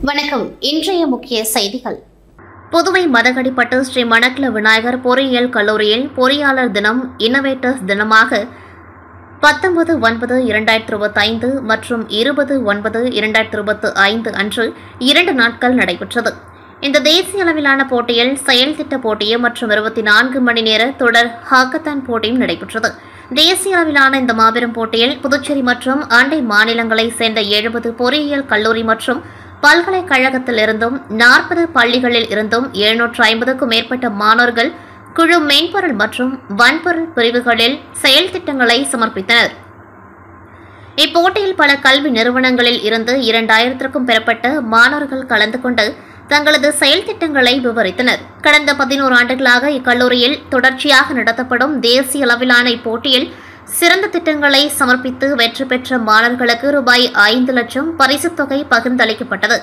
வணக்கம். இன்றைய முக்கிய செய்திகள். புதுவை மதகடிப்பட்டு ஸ்ரீ மணக்குள விநாயகர் பொறியியல் கல்லூரியில் பொறியாளர் தினம் இன்னோவேட்டர்ஸ் தினமாக 19/9/2025 மற்றும் 20/9/2025 அன்று 2 நாட்கள் நடைபெற்றது. இந்த தேசிய அளவிலான போட்டியில் செயல் திட்ட போட்டியும் மற்றும் 24 மணி நேர தொடர் ஹாக்கத்தான் போட்டியும் நடைபெற்றது. தேசிய அளவிலான இந்த மாபெரும் போட்டியில் புதுச்சேரி மற்றும் அண்டை மாநிலங்களைச் சேர்ந்த 70 பொறியியல் கல்லூரி மற்றும் பல்கலைக்கழகத்திலிருந்தும் 40 பள்ளிகளில் இருந்தும் 750க்கும் மேற்பட்ட மாணவர்கள் குழு மென்பொருள் மற்றும் வன்பொருள் பிரிவுகளில் செயல் திட்டங்களை சமர்ப்பித்தனர். இப்போட்டியில் பல கல்வி நிறுவனங்களில் இருந்து 2000க்கும் மேற்பட்ட மாணவர்கள் கலந்து கொண்டு தங்களது செயல் திட்டங்களை விவரித்தனர். கடந்த 11 ஆண்டுகளாக இக்கல்லூரியில் தொடர்ச்சியாக நடத்தப்படும் தேசிய அளவிலான இப்போட்டியில் சிறந்த திட்டங்களை சமர்ப்பித்து வெற்றி பெற்ற மாணவர்களுக்கு ரூபாய் 5 லட்சம் பரிசுத் தொகை பகிர்ந்தளிக்கப்பட்டது.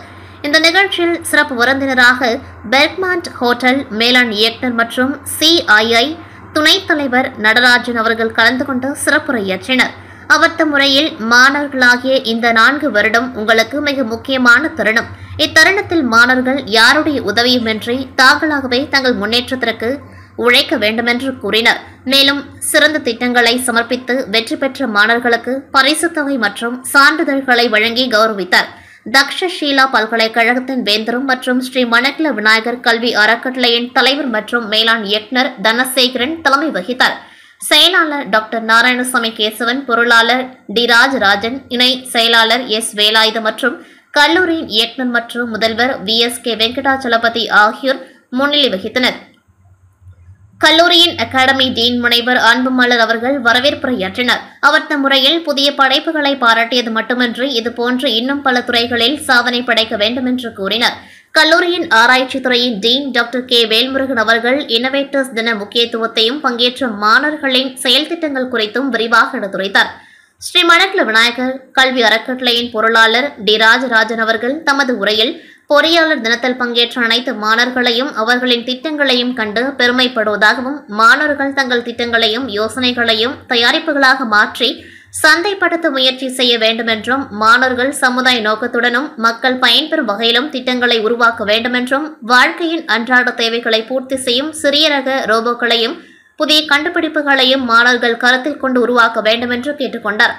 இந்த நிகழ்ச்சியில் சிறப்பு விருந்தினராக பெர்க்மாண்ட் ஹோட்டல் மேலாண் இயக்குநர் மற்றும் CII துணைத் தலைவர் நடராஜன் அவர்கள் கலந்து கொண்டு சிறப்புரையாற்றினர். அவர்த்த முறையில், மாணவர்களாகிய இந்த 4 வருடம் உங்களுக்கு மிக முக்கியமான தருணம். இத்தருணத்தில் மாணவர்கள் யாருடைய உதவியுமின்றி தாங்களாகவே தங்கள் முன்னேற்றத்திற்கு உழைக்க வேண்டுமென்று கூறினர். மேலும் சிறந்த திட்டங்களை சமர்ப்பித்து வெற்றி பெற்ற மாணவர்களுக்கு பரிசுத் தொகை மற்றும் சான்றிதழ்களை வழங்கி கௌரவித்தார். தக்ஷஷீலா பல்கலைக்கழகத்தின் வேந்தரும் மற்றும் ஸ்ரீ மணக்குள விநாயகர் கல்வி அறக்கட்டளையின் தலைவர் மற்றும் மேலாண் இயக்குநர் தனசேகரன் தலைமை வகித்தார். செயலாளர் டாக்டர் நாராயணசாமி கேசவன், பொருளாளர் டி ராஜராஜன், இணை செயலாளர் எஸ் வேலாயுத மற்றும் கல்லூரியின் இயக்குநர் மற்றும் முதல்வர் VSK வெங்கடாச்சலபதி ஆகியோர் முன்னிலை வகித்தனர். கல்லூரியின் அகாடமி டீன் முனைவர் அன்புமலர் அவர்கள் வரவேற்புரையாற்றினார். அவர்த்த முறையில் புதிய படைப்புகளை பாராட்டியது மட்டுமின்றி இதுபோன்று இன்னும் பல துறைகளில் சாதனை படைக்க வேண்டும் என்று கூறினார். கல்லூரியின் ஆராய்ச்சி துறையின் டீன் டாக்டர் K வேல்முருகன் அவர்கள் இன்னோவேட்டர்ஸ் தின முக்கியத்துவத்தையும் பங்கேற்ற மாணவர்களின் செயல் திட்டங்கள் குறித்தும் விரிவாக எடுத்துரைத்தார். ஸ்ரீ மணக்குள விநாயகர் கல்வி அறக்கட்டளையின் பொருளாளர் டி ராஜராஜன் அவர்கள் தமது உரையில் பொறியாளர் தினத்தில் பங்கேற்ற அனைத்து மாணவர்களையும் அவர்களின் திட்டங்களையும் கண்டு பெருமைப்படுவதாகவும், மாணவர்கள் தங்கள் திட்டங்களையும் யோசனைகளையும் தயாரிப்புகளாக மாற்றி சந்தைப்படுத்த முயற்சி செய்ய வேண்டும் என்றும், மாணவர்கள் சமுதாய நோக்கத்துடனும் மக்கள் பயன்பெறும் வகையிலும் திட்டங்களை உருவாக்க வேண்டும் என்றும், வாழ்க்கையின் அன்றாட தேவைகளை பூர்த்தி செய்யும் சிறிய ரக ரோபோக்களையும் புதிய கண்டுபிடிப்புகளையும் மாணவர்கள் கருத்தில் கொண்டு உருவாக்க வேண்டும் என்று கேட்டுக்கொண்டார்.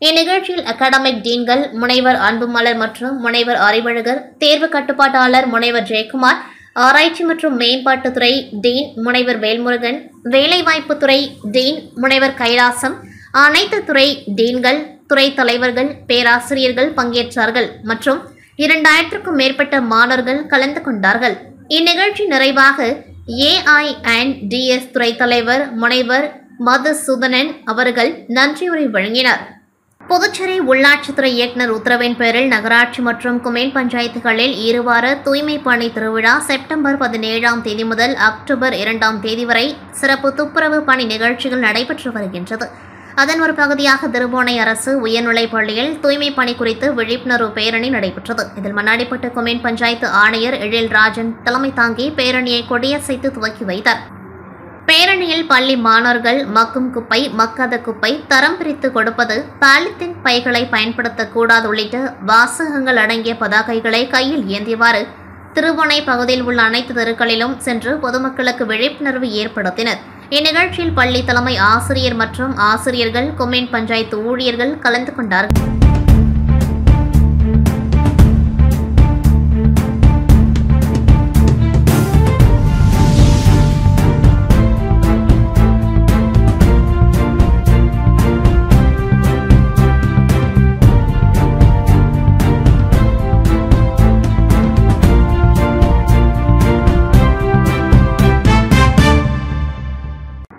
இந்நிகழ்ச்சியில் அகாடமிக் டீன்கள் முனைவர் அன்புமலர் மற்றும் முனைவர் அறிவழகர், தேர்வு கட்டுப்பாட்டாளர் முனைவர் ஜெயக்குமார், ஆராய்ச்சி மற்றும் மேம்பாட்டுத்துறை டீன் முனைவர் வேல்முருகன், வேலைவாய்ப்புத்துறை டீன் முனைவர் கைலாசம், அனைத்து துறை டீன்கள், துறை தலைவர்கள், பேராசிரியர்கள் பங்கேற்றார்கள் மற்றும் 2000க்கும் மேற்பட்ட மாணவர்கள் கலந்து கொண்டார்கள். இந்நிகழ்ச்சி நிறைவாக AINDS துறை தலைவர் முனைவர் மதுசூதனன் அவர்கள் நன்றியுரை வழங்கினார். புதுச்சேரி உள்ளாட்சித்துறை இயக்குநர் உத்தரவின் பேரில் நகராட்சி மற்றும் குமேன் பஞ்சாயத்துகளில் இருவார தூய்மை பணி திருவிழா செப்டம்பர் 17ஆம் தேதி முதல் அக்டோபர் 2ஆம் தேதி வரை சிறப்பு துப்புரவு பணி நிகழ்ச்சிகள் நடைபெற்று வருகின்றது. அதன் ஒரு பகுதியாக திருபுவனை அரசு உயர்நிலைப் பள்ளியில் தூய்மை பணி குறித்து விழிப்புணர்வு பேரணி நடைபெற்றது. இதில் மண்ணாடிப்பட்டு குமேன் பஞ்சாயத்து ஆணையர் எழில்ராஜன் தலைமை தாங்கி பேரணியை கொடியசைத்து துவக்கி வைத்தார். பேரணியில் பள்ளி மாணவர்கள் மக்கும் குப்பை, மக்காத குப்பை, தரம் பிரித்து கொடுப்பது, பாலித்தீன் பைகளை பயன்படுத்தக்கூடாது உள்ளிட்ட வாசகங்கள் அடங்கிய பதாகைகளை கையில் ஏந்தியவாறு திருபுவனை பகுதியில் உள்ள அனைத்து தெருக்களிலும் சென்று பொதுமக்களுக்கு விழிப்புணர்வு ஏற்படுத்தினர். இந்நிகழ்ச்சியில் பள்ளி தலைமை ஆசிரியர் மற்றும் ஆசிரியர்கள், குமேன் பஞ்சாயத்து ஊழியர்கள் கலந்து கொண்டார்கள்.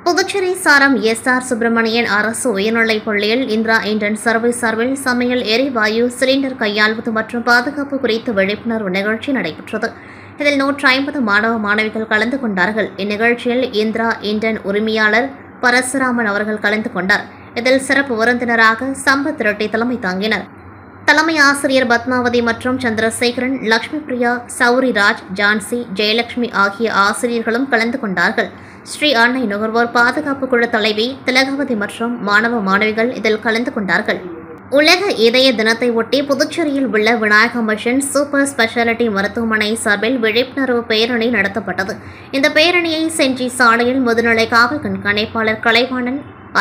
புதுச்சேரி சாரம் SR சுப்பிரமணியன் அரசு உயர்நிலைப் பள்ளியில் இந்திரா இந்தியன் சர்வீஸ் சார்பில் சமையல் எரிவாயு சிலிண்டர் கையாள்வது மற்றும் பாதுகாப்பு குறித்த விழிப்புணர்வு நிகழ்ச்சி நடைபெற்றது. இதில் 150 மாணவ மாணவிகள் கலந்து கொண்டார்கள். இந்நிகழ்ச்சியில் இந்திரா இந்தியன் உரிமையாளர் பரசுராமன் அவர்கள் கலந்து கொண்டார். இதில் சிறப்பு விருந்தினராக சம்பத் ரெட்டி தலைமை தாங்கினர். தலைமை ஆசிரியர் பத்மாவதி மற்றும் சந்திரசேகரன், லட்சுமி பிரியா, சௌரிராஜ், ஜான்சி, ஜெயலட்சுமி ஆகிய ஆசிரியர்களும் கலந்து கொண்டார்கள். ஸ்ரீ அன்னை நுகர்வோர் பாதுகாப்பு குழு தலைவி திலகவதி மற்றும் மாணவ மாணவிகள் இதில் கலந்து கொண்டார்கள். உலக இதய தினத்தை ஒட்டி புதுச்சேரியில் உள்ள விநாயகா மிஷன் சூப்பர் ஸ்பெஷாலிட்டி மருத்துவமனை சார்பில் விழிப்புணர்வு பேரணி நடத்தப்பட்டது. இந்த பேரணியை செஞ்சி சாலையில் முதுநிலை காவல் கண்காணிப்பாளர் கலைவாணன்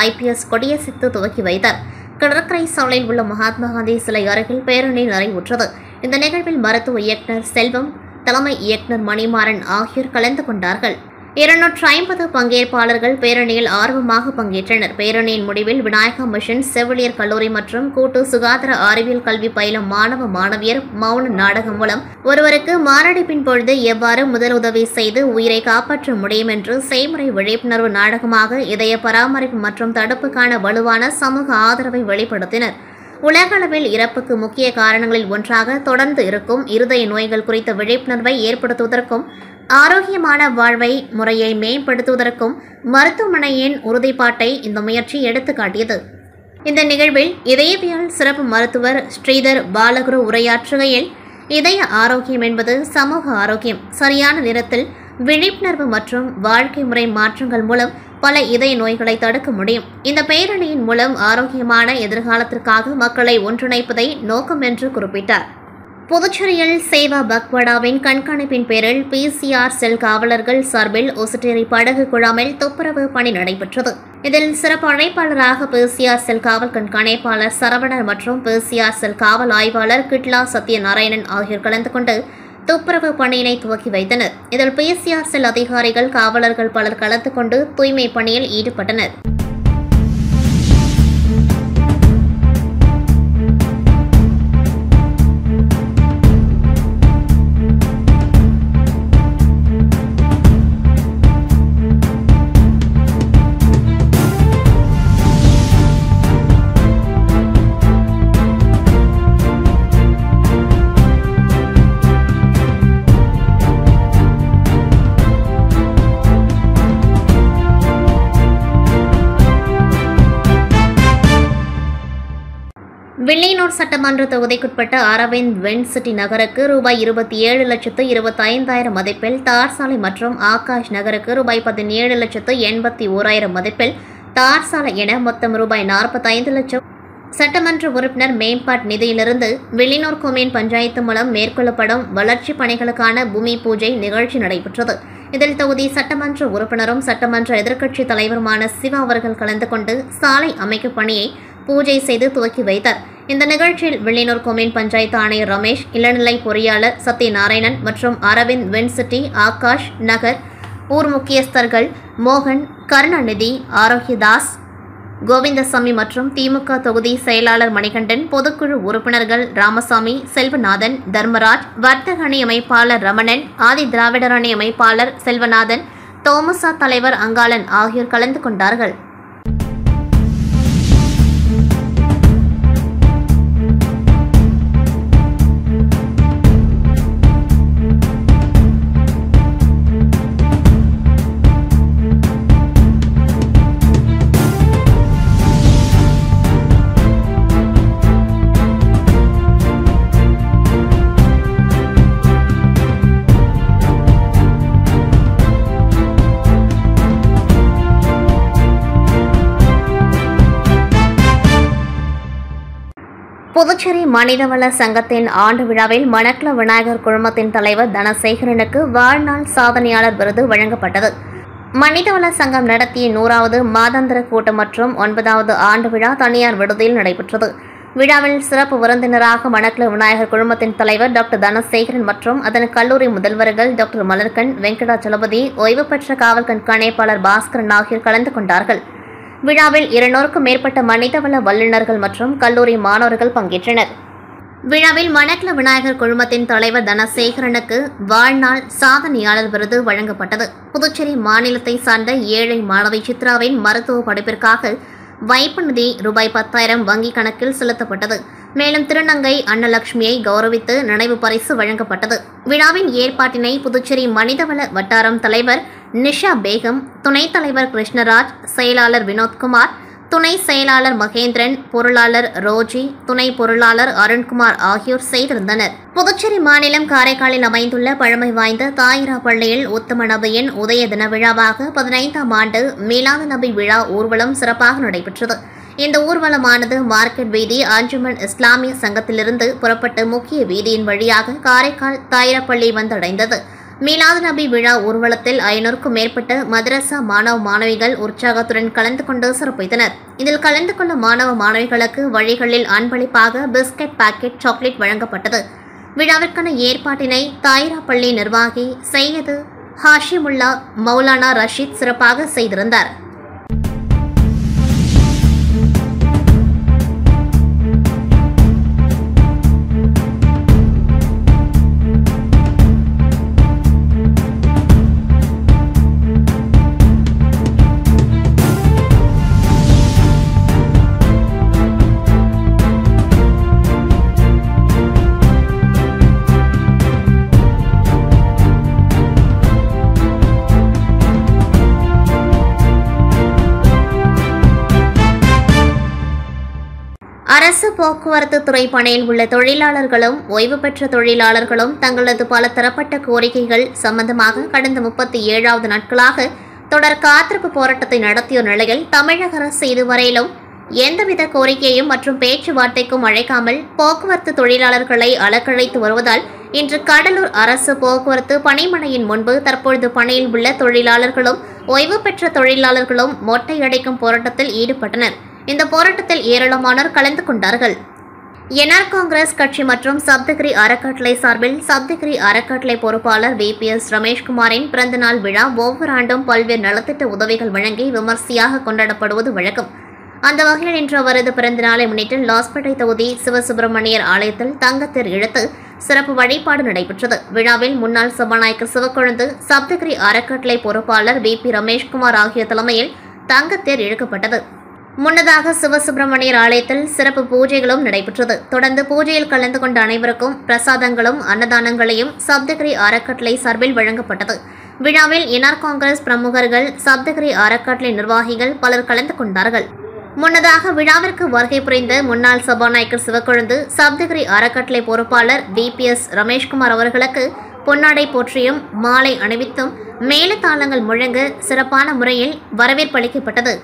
IPS கொடியசைத்து துவக்கி வைத்தார். கடற்கரை சாலையில் உள்ள மகாத்மா காந்தி சிலை அருகில் பேரணி நிறைவுற்றது. இந்த நிகழ்வில் மருத்துவ இயக்குநர் செல்வம், தலைமை இயக்குநர் மணிமாறன் ஆகியோர் கலந்து கொண்டார்கள். 250 பங்கேற்பாளர்கள் பேரணியில் ஆர்வமாக பங்கேற்றனர். பேரணியின் முடிவில் விநாயகா மிஷன் செவிலியர் கல்லூரி மற்றும் கூட்டு சுகாதார அறிவியல் கல்வி பயிலும் மாணவ மாணவியர் மௌன நாடகம் மூலம் ஒருவருக்கு மாரடைப்பின் பொழுது எவ்வாறு முதலுதவி செய்து உயிரை காப்பாற்ற முடியும் என்று செய்முறை விழிப்புணர்வு நாடகமாக இதய பராமரிப்பு மற்றும் தடுப்புக்கான வலுவான சமூக ஆதரவை வெளிப்படுத்தினர். உலக அளவில் இறப்புக்கு முக்கிய காரணங்களில் ஒன்றாக தொடர்ந்து இருக்கும் இருதய நோய்கள் குறித்த விழிப்புணர்வை ஏற்படுத்துவதற்கும் ஆரோக்கியமான வாழ்வை முறையை மேம்படுத்துவதற்கும் மருத்துவமனையின் உறுதிப்பாட்டை இந்த முயற்சி எடுத்துக்காட்டியது. இந்த நிகழ்வில் இதயவியல் சிறப்பு மருத்துவர் ஸ்ரீதர் பாலகுரு உரையாற்றுகையில், இதய ஆரோக்கியம் என்பது சமூக ஆரோக்கியம். சரியான நேரத்தில் விழிப்புணர்வு மற்றும் வாழ்க்கை முறை மாற்றங்கள் மூலம் பல இதய நோய்களை தடுக்க முடியும். இந்த பேரணியின் மூலம் ஆரோக்கியமான எதிர்காலத்திற்காக மக்களை ஒன்றிணைப்பதை நோக்கம் என்று குறிப்பிட்டார். புதுச்சேரியில் சேவா பக்வாடாவின் கண்காணிப்பின் பேரில் PCR செல் காவலர்கள் சார்பில் ஒசட்டேரி படகு குழாமில் துப்புரவு பணி நடைபெற்றது. இதில் சிறப்பு அழைப்பாளராக PCR செல் காவல் கண்காணிப்பாளர் சரவணன் மற்றும் PCR செல் காவல் ஆய்வாளர் கிட்லா சத்யநாராயணன் ஆகியோர் கலந்து கொண்டு துப்புரவு பணியினை துவக்கி வைத்தனர். இதில் PCR செல் அதிகாரிகள், காவலர்கள் பலர் கலந்து கொண்டு தூய்மை பணியில் ஈடுபட்டனர். வில்லியனூர் சட்டமன்ற தொகுதிக்குட்பட்ட அரவிந்த் வென்சிட்டி நகருக்கு ரூபாய் 27,25,000 மதிப்பில் தார் சாலை மற்றும் ஆகாஷ் நகருக்கு ரூபாய் 17,81,000 மதிப்பில் தார் சாலை என மொத்தம் ரூபாய் 45 லட்சம் சட்டமன்ற உறுப்பினர் மேம்பாட்டு நிதியிலிருந்து வில்லியனூர் கொம்யூன் பஞ்சாயத்து மூலம் மேற்கொள்ளப்படும் வளர்ச்சிப் பணிகளுக்கான பூமி பூஜை நிகழ்ச்சி நடைபெற்றது. இதில் தொகுதி சட்டமன்ற உறுப்பினரும் சட்டமன்ற எதிர்க்கட்சித் தலைவருமான சிவா அவர்கள் கலந்து கொண்டு சாலை அமைக்கும் பணியை பூஜை செய்து துவக்கி வைத்தார். இந்த நிகழ்ச்சியில் வில்லியனூர் கொம்யூன் பஞ்சாயத்து ஆணையர் ரமேஷ், இளநிலை பொறியாளர் சத்யநாராயணன் மற்றும் அரவிந்த் வென்சிட்டி, ஆகாஷ் நகர் ஊர் முக்கியஸ்தர்கள் மோகன், கருணாநிதி, ஆரோக்கியதாஸ், கோவிந்தசாமி மற்றும் திமுக தொகுதி செயலாளர் மணிகண்டன், பொதுக்குழு உறுப்பினர்கள் ராமசாமி, செல்வநாதன், தர்மராஜ், வர்த்தக அணி அமைப்பாளர் ரமணன், ஆதி திராவிடர் அணி அமைப்பாளர் செல்வநாதன், தோமசா தலைவர் அங்காளன் ஆகியோர் கலந்து கொண்டார்கள். புதுச்சேரி மனிதவள சங்கத்தின் ஆண்டு விழாவில் மணக்குள விநாயகர் குழுமத்தின் தலைவர் தனசேகரனுக்கு வாழ்நாள் சாதனையாளர் விருது வழங்கப்பட்டது. மனிதவள சங்கம் நடத்திய 100வது மாதாந்திர கூட்டம் மற்றும் 9வது ஆண்டு விழா தனியார் விடுதியில் நடைபெற்றது. விழாவில் சிறப்பு விருந்தினராக மணக்குள விநாயகர் குழுமத்தின் தலைவர் டாக்டர் தனசேகரன் மற்றும் அதன் கல்லூரி முதல்வர்கள் டாக்டர் மலர்கன், வெங்கடாச்சலபதி, ஓய்வு பெற்ற காவல் கண்காணிப்பாளர் பாஸ்கரன் ஆகியோர் கலந்து கொண்டார்கள். விழாவில் 200க்கும் மேற்பட்ட மனிதவள வல்லுநர்கள் மற்றும் கல்லூரி மாணவர்கள் பங்கேற்றனர். விழாவில் மணக்குள விநாயகர் குழுமத்தின் தலைவர் தனசேகரனுக்கு வாழ்நாள் சாதனையாளர் விருது வழங்கப்பட்டது. புதுச்சேரி மாநிலத்தை சார்ந்த ஏழை மாணவி சித்ராவின் மருத்துவ படிப்பிற்காக வைப்பு நிதி ரூபாய் 10,000 வங்கிக் கணக்கில் செலுத்தப்பட்டது. மேலும் திருநங்கை அன்னலட்சுமியை கௌரவித்து நினைவு பரிசு வழங்கப்பட்டது. விழாவின் ஏற்பாட்டினை புதுச்சேரி மனிதவள வட்டாரம் தலைவர் நிஷா பேகம், துணைத் தலைவர் கிருஷ்ணராஜ், செயலாளர் வினோத்குமார், துணை செயலாளர் மகேந்திரன், பொருளாளர் ரோஜி, துணை பொருளாளர் அருண்குமார் ஆகியோர் செய்திருந்தனர். புதுச்சேரி மாநிலம் காரைக்காலில் அமைந்துள்ள பழமை வாய்ந்த தாயிரா பள்ளியில் உத்தம நபியின் உதய தின விழாவாக 15ஆம் ஆண்டு மீலாது நபி விழா ஊர்வலம் சிறப்பாக நடைபெற்றது. இந்த ஊர்வலமானது மார்க்கெட் வீதி அஞ்சுமன் இஸ்லாமிய சங்கத்திலிருந்து புறப்பட்டு முக்கிய வீதியின் வழியாக காரைக்கால் தாயிரப்பள்ளி வந்தடைந்தது. மீலாது நபி விழா ஊர்வலத்தில் 500க்கும் மேற்பட்ட மதரசா மாணவ மாணவிகள் உற்சாகத்துடன் கலந்து கொண்டு சிறப்பித்தனர். இதில் கலந்து கொண்ட மாணவ மாணவிகளுக்கு வழிகளில் அன்பளிப்பாக பிஸ்கட் பாக்கெட் சாக்லேட் வழங்கப்பட்டது. விழாவிற்கான ஏற்பாட்டினை தாயிரப்பள்ளி நிர்வாகி சையது ஹாஷிமுல்லா மௌலானா ரஷீத் சிறப்பாக செய்திருந்தார். அரசு போக்குவரத்து துறை பணியில் உள்ள தொழிலாளர்களும் ஓய்வு பெற்ற தொழிலாளர்களும் தங்களது பல தரப்பட்ட கோரிக்கைகள் சம்பந்தமாக கடந்த 37வது நாட்களாக தொடர் காத்திருப்பு போராட்டத்தை நடத்திய நிலையில் தமிழக அரசு இதுவரையிலும் எந்தவித கோரிக்கையும் மற்றும் பேச்சுவார்த்தைக்கும் அழைக்காமல் போக்குவரத்து தொழிலாளர்களை அலக்கழைத்து வருவதால் இன்று கடலூர் அரசு போக்குவரத்து பணிமனையின் முன்பு தற்பொழுது பணியில் உள்ள தொழிலாளர்களும் ஓய்வு பெற்ற தொழிலாளர்களும் மொட்டையடிக்கும் போராட்டத்தில் ஈடுபட்டனர். இந்த போராட்டத்தில் ஏராளமானோர் கலந்து கொண்டார்கள். என்ஆர் காங்கிரஸ் கட்சி மற்றும் சப்தகிரி அறக்கட்டளை சார்பில் சப்தகிரி அறக்கட்டளை பொறுப்பாளர் VPS ரமேஷ்குமாரின் பிறந்தநாள் விழா ஒவ்வொரு ஆண்டும் பல்வேறு நலத்திட்ட உதவிகள் வழங்கி விமர்சையாக கொண்டாடப்படுவது வழக்கம். அந்த வகையில் இன்று அவரது பிறந்தநாளை முன்னிட்டு லாஸ்பேட்டை தொகுதி சிவசுப்பிரமணியர் ஆலயத்தில் தங்கத்தேர் இழுத்து சிறப்பு வழிபாடு நடைபெற்றது. விழாவில் முன்னாள் சபாநாயகர் சிவக்கொழுந்து, சப்தகிரி அறக்கட்டளை பொறுப்பாளர் VP ரமேஷ்குமார் ஆகிய தலைமையில் தங்கத்தேர் இழுக்கப்பட்டது. முன்னதாக சிவசுப்பிரமணியர் ஆலயத்தில் சிறப்பு பூஜைகளும் நடைபெற்றது. தொடர்ந்து பூஜையில் கலந்து கொண்ட அனைவருக்கும் பிரசாதங்களும் அன்னதானங்களையும் சப்தகிரி அறக்கட்டளை சார்பில் வழங்கப்பட்டது. விழாவில் என்ஆர் காங்கிரஸ் பிரமுகர்கள், சப்தகிரி அறக்கட்டளை நிர்வாகிகள் பலர் கலந்து கொண்டார்கள். முன்னதாக விழாவிற்கு வருகை புரிந்த முன்னாள் சபாநாயகர் சிவக்கொழுந்து, சப்தகிரி அறக்கட்டளை பொறுப்பாளர் VPS ரமேஷ்குமார் அவர்களுக்கு பொன்னாடை போற்றியும் மாலை அணிவித்தும் மேளதாளங்கள் முழங்க சிறப்பான முறையில் வரவேற்பளிக்கப்பட்டது.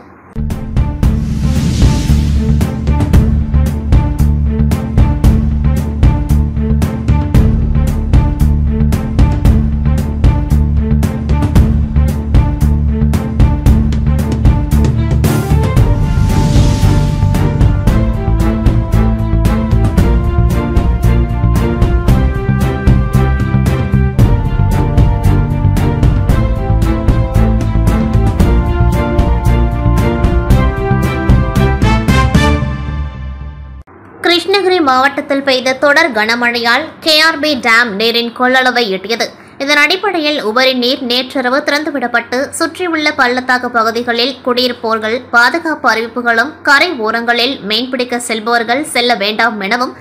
கிருஷ்ணகிரி மாவட்டத்தில் பெய்த தொடர் கனமழையால் KRB டேம் நீரின் கொள்ளளவை எட்டியது. இதன் அடிப்படையில் உபரி நீர் நேற்றிரவு திறந்துவிடப்பட்டு சுற்றியுள்ள பள்ளத்தாக்கு பகுதிகளில் குடியிருப்போர்கள் பாதுகாப்பு அறிவிப்புகளும், கரை ஓரங்களில் மீன்பிடிக்க செல்பவர்கள் செல்ல வேண்டாம் எனவும்,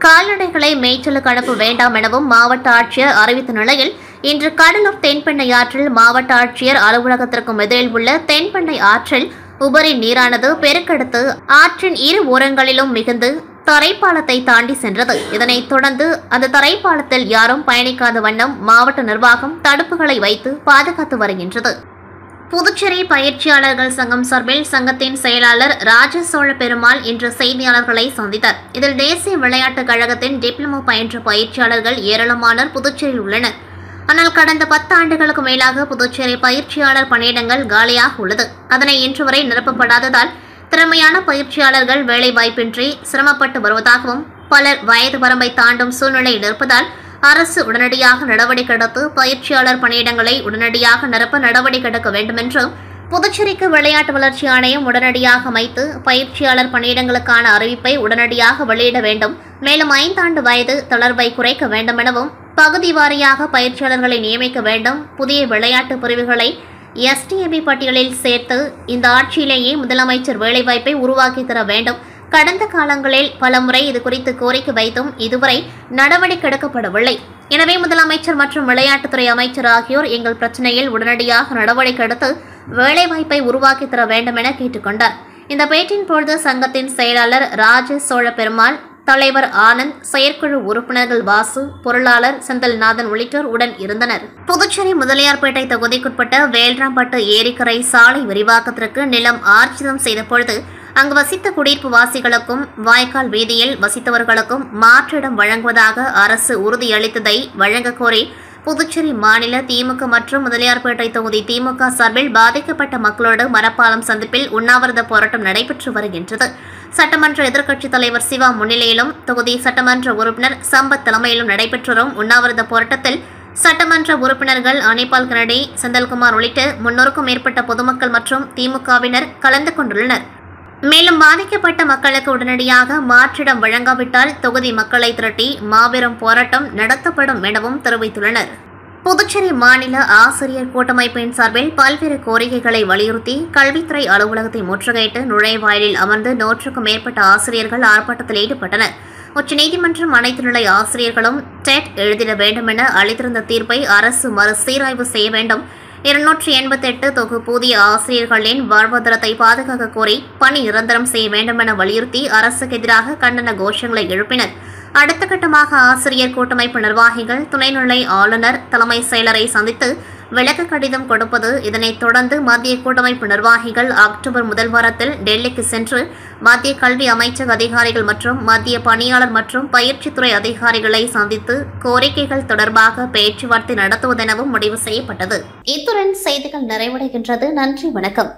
கால்நடைகளை மேய்ச்சலுக்கு அனுப்ப வேண்டாம் எனவும் மாவட்ட ஆட்சியர் அறிவித்த நிலையில் இன்று கடலூர் தென்பெண்ணை ஆற்றில் மாவட்ட ஆட்சியர் அலுவலகத்திற்கும் எதிரில் உள்ள தென்பெண்ணை ஆற்றில் உபரி நீரானது பெருக்கெடுத்து ஆற்றின் இரு ஓரங்களிலும் மிகுந்து தரைப்பாலத்தை தாண்டி சென்றது. இதனைத் தொடர்ந்து அந்த தரைப்பாலத்தில் யாரும் பயணிக்காத வண்ணம் மாவட்ட நிர்வாகம் தடுப்புகளை வைத்து பாதுகாத்து வருகின்றது. புதுச்சேரி பயிற்சியாளர்கள் சங்கம் சார்பில் சங்கத்தின் செயலாளர் ராஜசோழ பெருமாள் இன்று செய்தியாளர்களை சந்தித்தார். இதில் தேசிய விளையாட்டுக் கழகத்தின் டிப்ளமோ பயின்ற பயிற்சியாளர்கள் ஏராளமானோர் புதுச்சேரியில் உள்ளனர். ஆனால் கடந்த 10 ஆண்டுகளுக்கு மேலாக புதுச்சேரி பயிற்சியாளர் பணியிடங்கள் காலியாக உள்ளது. அதனை இன்று வரை நிரப்பப்படாததால் திறமையான பயிற்சியாளர்கள் வேலைவாய்ப்பின்றி சிரமப்பட்டு வருவதாகவும், பலர் வயது வரம்பை தாண்டும் சூழ்நிலையில் இருப்பதால் அரசு உடனடியாக நடவடிக்கை எடுத்து பயிற்சியாளர் பணியிடங்களை உடனடியாக நிரப்ப நடவடிக்கை எடுக்க வேண்டும் என்றும், புதுச்சேரிக்கு விளையாட்டு வளர்ச்சி ஆணையம் உடனடியாக அமைத்து பயிற்சியாளர் பணியிடங்களுக்கான அறிவிப்பை உடனடியாக வெளியிட வேண்டும். மேலும் 5 ஆண்டு வயது தளர்வை குறைக்க வேண்டும் எனவும், பகுதி வாரியாக பயிற்சியாளர்களை நியமிக்க வேண்டும். புதிய விளையாட்டு பிரிவுகளை STAB பட்டியலில் சேர்த்து இந்த ஆட்சியிலேயே முதலமைச்சர் வேலைவாய்ப்பை உருவாக்கி தர வேண்டும். கடந்த காலங்களில் பலமுறை இதுகுறித்து கோரிக்கை வைத்தும் இதுவரை நடவடிக்கை எடுக்கப்படவில்லை. எனவே முதலமைச்சர் மற்றும் விளையாட்டுத்துறை அமைச்சர் ஆகியோர் எங்கள் பிரச்சினையில் உடனடியாக நடவடிக்கை எடுத்து வேலைவாய்ப்பை உருவாக்கி தர வேண்டும் என கேட்டுக்கொண்டார். இந்த பேட்டியின் பொழுது சங்கத்தின் செயலாளர் ராஜ சோழ பெருமாள், தலைவர் ஆனந்த், செயற்குழு உறுப்பினர்கள் வாசு, பொருளாளர் செந்தில்நாதன் உள்ளிட்டோர் உடன் இருந்தனர். புதுச்சேரி முதலியார்பேட்டை தொகுதிக்குட்பட்ட வேல்ராம்பட்டு ஏரிக்கரை சாலை விரிவாக்கத்திற்கு நிலம் ஆர்ஜிதம் செய்த பொழுது அங்கு வசித்த குடியிருப்பு வாசிகளுக்கும் வாய்க்கால் வீதியில் வசித்தவர்களுக்கும் மாற்றிடம் வழங்குவதாக அரசு உறுதியளித்ததை வழங்கக் கோரி புதுச்சேரி மாநில திமுக மற்றும் முதலியார்பேட்டை தொகுதி திமுக சார்பில் பாதிக்கப்பட்ட மக்களோடு மரப்பாலம் சந்திப்பில் உண்ணாவிரத போராட்டம் நடைபெற்று வருகின்றது. சட்டமன்ற எதிர்க்கட்சித் தலைவர் சிவா முன்னிலையிலும் தொகுதி சட்டமன்ற உறுப்பினர் சம்பத் தலைமையிலும் நடைபெற்று வரும் உண்ணாவிரத போராட்டத்தில் சட்டமன்ற உறுப்பினர்கள் அனிபால் கனடி, செந்தில்குமார் உள்ளிட்ட 300க்கும் மேற்பட்ட பொதுமக்கள் மற்றும் திமுகவினர் கலந்து கொண்டுள்ளனர். மேலும் பாதிக்கப்பட்ட மக்களுக்கு உடனடியாக மாற்றிடம் வழங்காவிட்டால் தொகுதி மக்களை திரட்டி மாபெரும் போராட்டம் நடத்தப்படும் எனவும் தெரிவித்துள்ளனர். புதுச்சேரி மாநில ஆசிரியர் கூட்டமைப்பின் சார்பில் பல்வேறு கோரிக்கைகளை வலியுறுத்தி கல்வித்துறை அலுவலகத்தை முற்றுகையிட்டு நுழைவாயிலில் அமர்ந்து 100க்கும் மேற்பட்ட ஆசிரியர்கள் ஆர்ப்பாட்டத்தில் ஈடுபட்டனர். உச்சநீதிமன்றம் அனைத்து நிலை ஆசிரியர்களும் டெட் எழுதிட வேண்டும் என அளித்திருந்த தீர்ப்பை அரசு மறுசீராய்வு செய்ய வேண்டும். 288 தொகுப்பூதிய ஆசிரியர்களின் வாழ்வாதாரத்தை பாதுகாக்க கோரி பணி நிரந்தரம் செய்ய வேண்டும் என வலியுறுத்தி அரசுக்கு எதிராக கண்டன கோஷங்களை எழுப்பினர். அடுத்த கட்டமாக ஆசிரியர் கூட்டமைப்பு நிர்வாகிகள் துணைநிலை ஆளுநர், தலைமை செயலரை சந்தித்து விளக்க கடிதம் கொடுப்பது. இதனைத் தொடர்ந்து மத்திய கூட்டமைப்பு நிர்வாகிகள் அக்டோபர் முதல் வாரத்தில் டெல்லிக்கு சென்று மத்திய கல்வி அமைச்சக அதிகாரிகள் மற்றும் மத்திய பணியாளர் மற்றும் பயிற்சித்துறை அதிகாரிகளை சந்தித்து கோரிக்கைகள் தொடர்பாக பேச்சுவார்த்தை நடத்துவதெனவும் முடிவு செய்யப்பட்டது. இத்துடன் செய்திகள் நிறைவடைகின்றது. நன்றி, வணக்கம்.